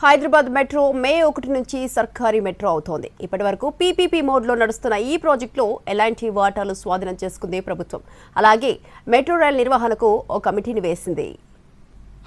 Hyderabad metro మే 1 నుంచి సర్కారీ metro అవుతోంది. ఇప్పటివరకు పీపీపీ మోడ్లో నడుస్తున్న ఈ ప్రాజెక్టులో ఎలాంటి వాటాలు స్వాధీనం చేసుకుంది ప్రభుత్వం. అలాగే మెట్రో రైల్ నిర్వహణకు ఒక కమిటీని వేసింది.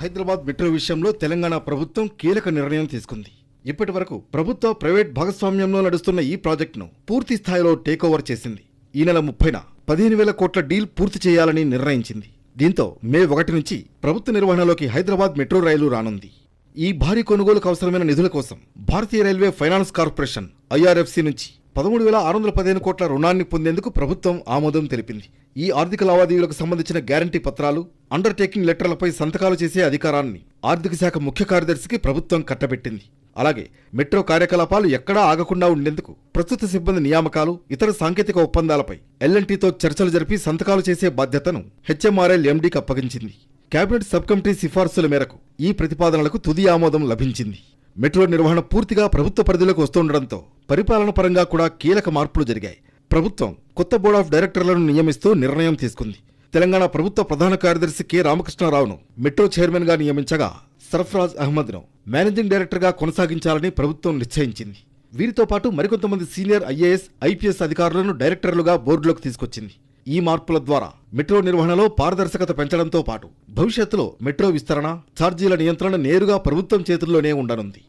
హైదరాబాద్ మెట్రో విషయంలో తెలంగాణ ప్రభుత్వం కీలక నిర్ణయం తీసుకుంది. ఇప్పటివరకు ప్రభుత్వ ప్రైవేట్ భాగస్వామ్యంలో నడుస్తున్న ఈ ప్రాజెక్టును పూర్తి స్థాయిలో టేకోవర్ చేసింది. ఈ నెల 30న 15,000 కోట్ల డీల్ పూర్తి చేయాలని నిర్ణయించింది. దీంతో మే 1 నుంచి ప్రభుత్వ నిర్వహణలోకి హైదరాబాద్ మెట్రో రైలు రానుంది. ఈ భారీ కొనుగోలుకు అవసరమైన నిధుల కోసం భారతీయ రైల్వే ఫైనాన్స్ కార్పొరేషన్ ఐఆర్ఎఫ్సి నుంచి 13,615 కోట్ల రుణాన్ని పొందేందుకు ప్రభుత్వం ఆమోదం తెలిపింది. ఈ ఆర్థిక లావాదేవీలకు సంబంధించిన గ్యారంటీ పత్రాలు, అండర్టేకింగ్ లెటర్లపై సంతకాలు చేసే అధికారాన్ని ఆర్థిక శాఖ ముఖ్య కార్యదర్శికి ప్రభుత్వం కట్టబెట్టింది. అలాగే మెట్రో కార్యకలాపాలు ఎక్కడా ఆగకుండా ఉండేందుకు ప్రస్తుత సిబ్బంది నియామకాలు, ఇతర సాంకేతిక ఒప్పందాలపై ఎల్ఎన్టీతో చర్చలు జరిపి సంతకాలు చేసే బాధ్యతను హెచ్ఎంఆర్ఎల్ ఎండీకి అప్పగించింది. కేబినెట్ సబ్ కమిటీ సిఫార్సుల మేరకు ఈ ప్రతిపాదనలకు తుది ఆమోదం లభించింది. మెట్రో నిర్వహణ పూర్తిగా ప్రభుత్వ పరిధిలోకి వస్తుండటంతో పరిపాలన పరంగా కూడా కీలక మార్పులు జరిగాయి. ప్రభుత్వం కొత్త బోర్డ్ ఆఫ్ డైరెక్టర్లను నియమిస్తూ నిర్ణయం తీసుకుంది. తెలంగాణ ప్రభుత్వ ప్రధాన కార్యదర్శి కె రామకృష్ణారావును మెట్రో చైర్మన్ గా నియమించగా సర్ఫరాజ్ అహ్మద్ను మేనేజింగ్ డైరెక్టర్ గా కొనసాగించాలని ప్రభుత్వం నిశ్చయించింది. వీరితో పాటు మరికొంతమంది సీనియర్ ఐఏఎస్, ఐపీఎస్ అధికారులను డైరెక్టర్లుగా బోర్డులోకి తీసుకొచ్చింది. ఈ మార్పుల ద్వారా మెట్రో నిర్వహణలో పారదర్శకత పెంచడంతో పాటు భవిష్యత్తులో మెట్రో విస్తరణ, ఛార్జీల నియంత్రణ నేరుగా ప్రభుత్వం చేతుల్లోనే ఉండనుంది.